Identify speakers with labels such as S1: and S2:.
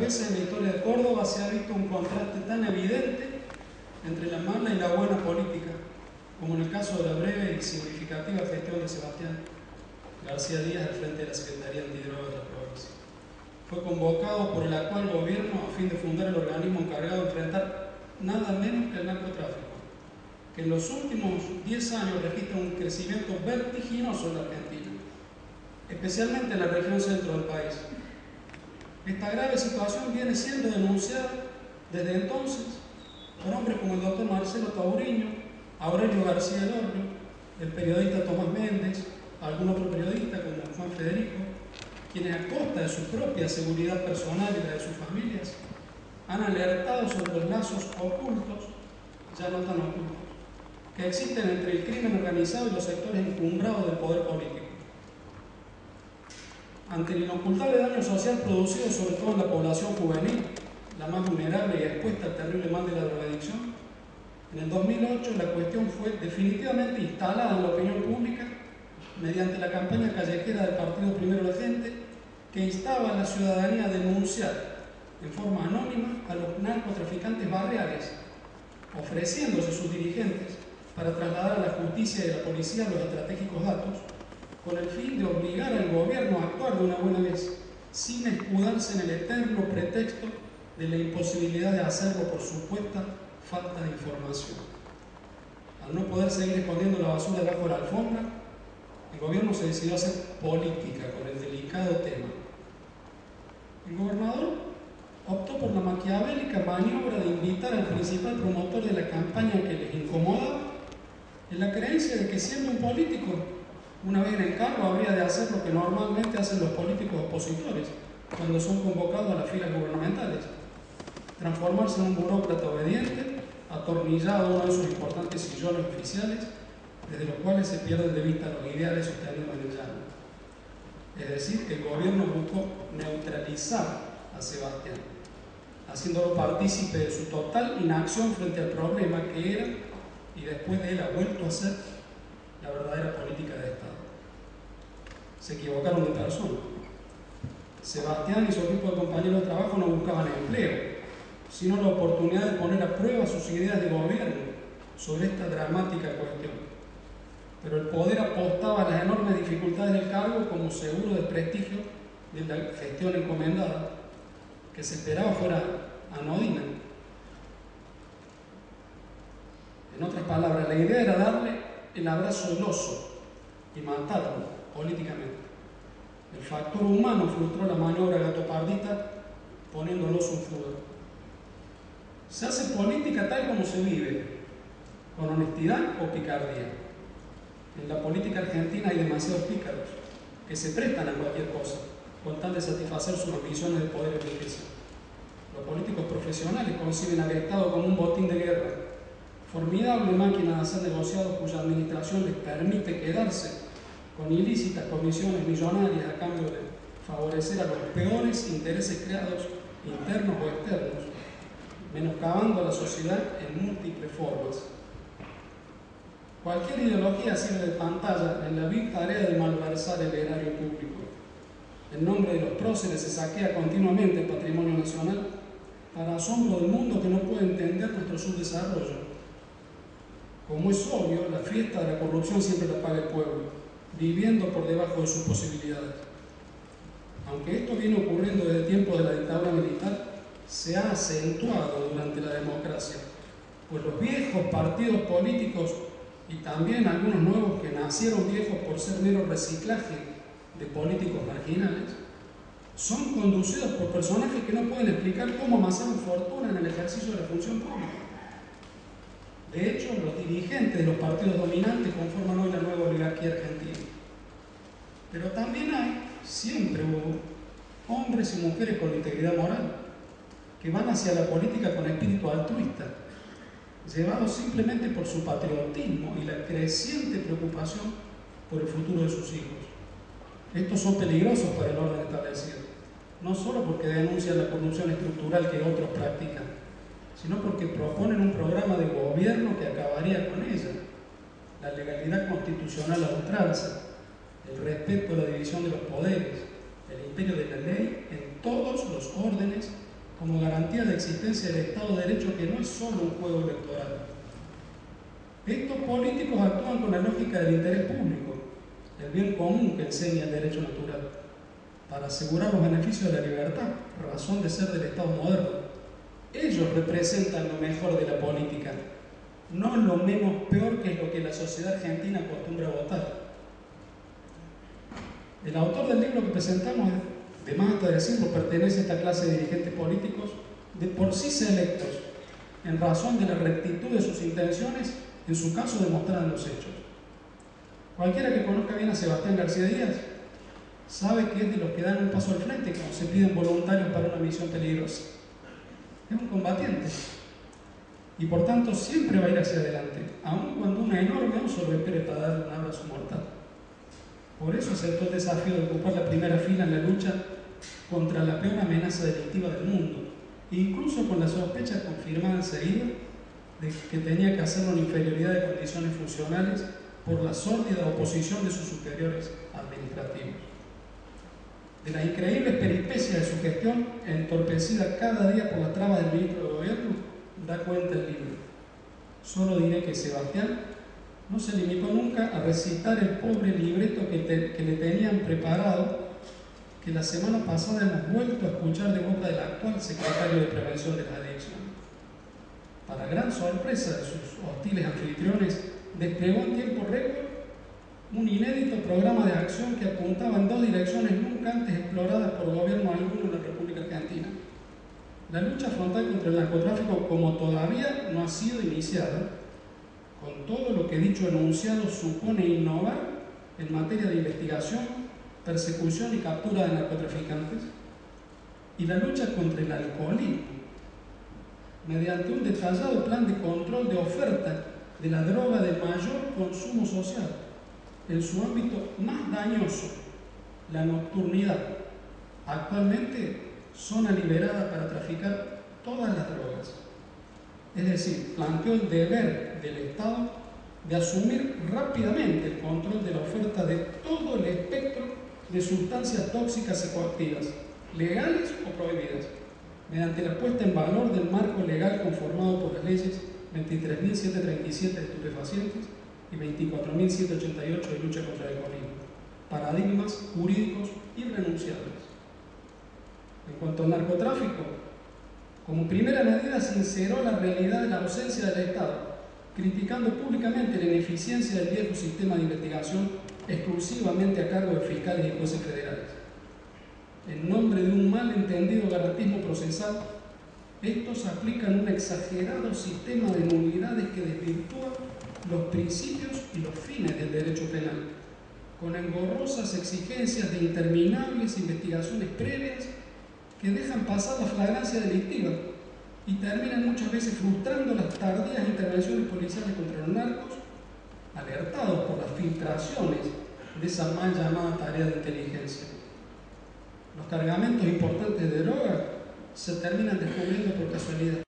S1: veces en la historia de Córdoba se ha visto un contraste tan evidente entre la mala y la buena política, como en el caso de la breve y significativa gestión de Sebastián García Díaz al frente de la Secretaría Antidrogas de la provincia. Fue convocado por el actual gobierno a fin de fundar el organismo encargado de enfrentar nada menos que el narcotráfico, que en los últimos 10 años registra un crecimiento vertiginoso en la Argentina, especialmente en la región centro del país. Esta grave situación viene siendo denunciada desde entonces por hombres como el doctor Marcelo Tauriño, Aurelio García Elorrio, el periodista Tomás Méndez, algún otro periodista como Juan Federico, quienes a costa de su propia seguridad personal y la de sus familias han alertado sobre los lazos ocultos, ya no tan ocultos, que existen entre el crimen organizado y los sectores encumbrados del poder político. Ante el inocultable daño social producido sobre todo en la población juvenil, la más vulnerable y expuesta al terrible mal de la drogadicción, en el 2008 la cuestión fue definitivamente instalada en la opinión pública mediante la campaña callejera del Partido Primero de Gente, que instaba a la ciudadanía a denunciar en forma anónima a los narcotraficantes barriales, ofreciéndose sus dirigentes para trasladar a la justicia y a la policía los estratégicos datos, con el fin de obligar al gobierno a actuar de una buena vez, sin escudarse en el eterno pretexto de la imposibilidad de hacerlo por supuesta falta de información. Al no poder seguir escondiendo la basura debajo de la alfombra, el gobierno se decidió a hacer política con el delicado tema. El gobernador optó por la maquiavélica maniobra de invitar al principal promotor de la campaña que les incomodaba, en la creencia de que siendo un político, una vez en el cargo habría de hacer lo que normalmente hacen los políticos opositores cuando son convocados a las filas gubernamentales: transformarse en un burócrata obediente, atornillado a uno de sus importantes sillones oficiales, desde los cuales se pierden de vista los ideales sostenidos en el llano. Es decir, el gobierno buscó neutralizar a Sebastián, haciéndolo partícipe de su total inacción frente al problema que era, y después de él ha vuelto a ser, la verdadera política de Estado. Se equivocaron de persona. Sebastián y su equipo de compañeros de trabajo no buscaban empleo, sino la oportunidad de poner a prueba sus ideas de gobierno sobre esta dramática cuestión. Pero el poder apostaba a las enormes dificultades del cargo como seguro de prestigio de la gestión encomendada, que se esperaba fuera anodina. En otras palabras, la idea era darle el abrazo del oso y matarlo políticamente. El factor humano frustró la maniobra gatopardista poniendo al oso en fuga. Se hace política tal como se vive, con honestidad o picardía. En la política argentina hay demasiados pícaros que se prestan a cualquier cosa con tal de satisfacer sus ambiciones de poder y riqueza. Los políticos profesionales conciben al Estado como un botín de guerra, formidable máquina de hacer negociados cuya administración les permite quedarse con ilícitas comisiones millonarias a cambio de favorecer a los peores intereses creados, internos o externos, menoscabando a la sociedad en múltiples formas. Cualquier ideología sirve de pantalla en la vil tarea de malversar el erario público. En nombre de los próceres se saquea continuamente el patrimonio nacional para asombro del mundo que no puede entender nuestro subdesarrollo. Como es obvio, la fiesta de la corrupción siempre la paga el pueblo, viviendo por debajo de sus posibilidades. Aunque esto viene ocurriendo desde el tiempo de la dictadura militar, se ha acentuado durante la democracia, pues los viejos partidos políticos y también algunos nuevos que nacieron viejos por ser mero reciclaje de políticos marginales, son conducidos por personajes que no pueden explicar cómo amasaron fortuna en el ejercicio de la función pública. De hecho, los dirigentes de los partidos dominantes conforman hoy la nueva oligarquía argentina. Pero también siempre hubo hombres y mujeres con integridad moral que van hacia la política con espíritu altruista, llevados simplemente por su patriotismo y la creciente preocupación por el futuro de sus hijos. Estos son peligrosos para el orden establecido, no solo porque denuncian la corrupción estructural que otros practican, sino porque proponen un programa de gobierno que acabaría con ella: la legalidad constitucional a ultranza, el respeto a la división de los poderes, el imperio de la ley en todos los órdenes como garantía de existencia del Estado de Derecho, que no es solo un juego electoral. Estos políticos actúan con la lógica del interés público, el bien común que enseña el derecho natural, para asegurar los beneficios de la libertad, razón de ser del Estado moderno. Ellos representan lo mejor de la política, no lo menos peor, que es lo que la sociedad argentina acostumbra a votar. El autor del libro que presentamos, de más hasta decirlo, pertenece a esta clase de dirigentes políticos de por sí selectos, en razón de la rectitud de sus intenciones, en su caso demostradas en los hechos. Cualquiera que conozca bien a Sebastián García Díaz sabe que es de los que dan un paso al frente cuando se piden voluntarios para una misión peligrosa. Es un combatiente y por tanto siempre va a ir hacia adelante, aun cuando una enorme oso lo espere para darle un abrazo mortal. Por eso aceptó el desafío de ocupar la primera fila en la lucha contra la peor amenaza delictiva del mundo, incluso con la sospecha confirmada enseguida de que tenía que hacerlo en inferioridad de condiciones funcionales por la sórdida oposición de sus superiores administrativos. De las increíbles peripecias de su gestión, entorpecida cada día por las trabas del ministro de Gobierno, da cuenta el libro. Solo diré que Sebastián no se limitó nunca a recitar el pobre libreto que le tenían preparado, que la semana pasada hemos vuelto a escuchar de boca del actual secretario de Prevención de la Adicción. Para gran sorpresa de sus hostiles anfitriones, desplegó en tiempo récord un inédito programa de acción que apuntaba en dos direcciones nunca antes exploradas por gobierno alguno en la República Argentina. La lucha frontal contra el narcotráfico, como todavía no ha sido iniciada, con todo lo que dicho enunciado supone innovar en materia de investigación, persecución y captura de narcotraficantes, y la lucha contra el alcoholismo, mediante un detallado plan de control de oferta de la droga de mayor consumo social, en su ámbito más dañoso, la nocturnidad. Actualmente, zona liberada para traficar todas las drogas. Es decir, planteó el deber del Estado de asumir rápidamente el control de la oferta de todo el espectro de sustancias tóxicas psicoactivas, legales o prohibidas, mediante la puesta en valor del marco legal conformado por las leyes 23.737 de estupefacientes y 24.788 de lucha contra el alcoholismo, paradigmas jurídicos irrenunciables. En cuanto al narcotráfico, como primera medida sinceró la realidad de la ausencia del Estado, criticando públicamente la ineficiencia del viejo sistema de investigación exclusivamente a cargo de fiscales y jueces federales. En nombre de un mal entendido garantismo procesal, estos aplican un exagerado sistema de nulidades que desvirtúa los principios y los fines del derecho penal, con engorrosas exigencias de interminables investigaciones previas que dejan pasar la flagrancia delictiva y terminan muchas veces frustrando las tardías intervenciones policiales contra los narcos, alertados por las filtraciones de esa mal llamada tarea de inteligencia. Los cargamentos importantes de droga se terminan descubriendo por casualidad.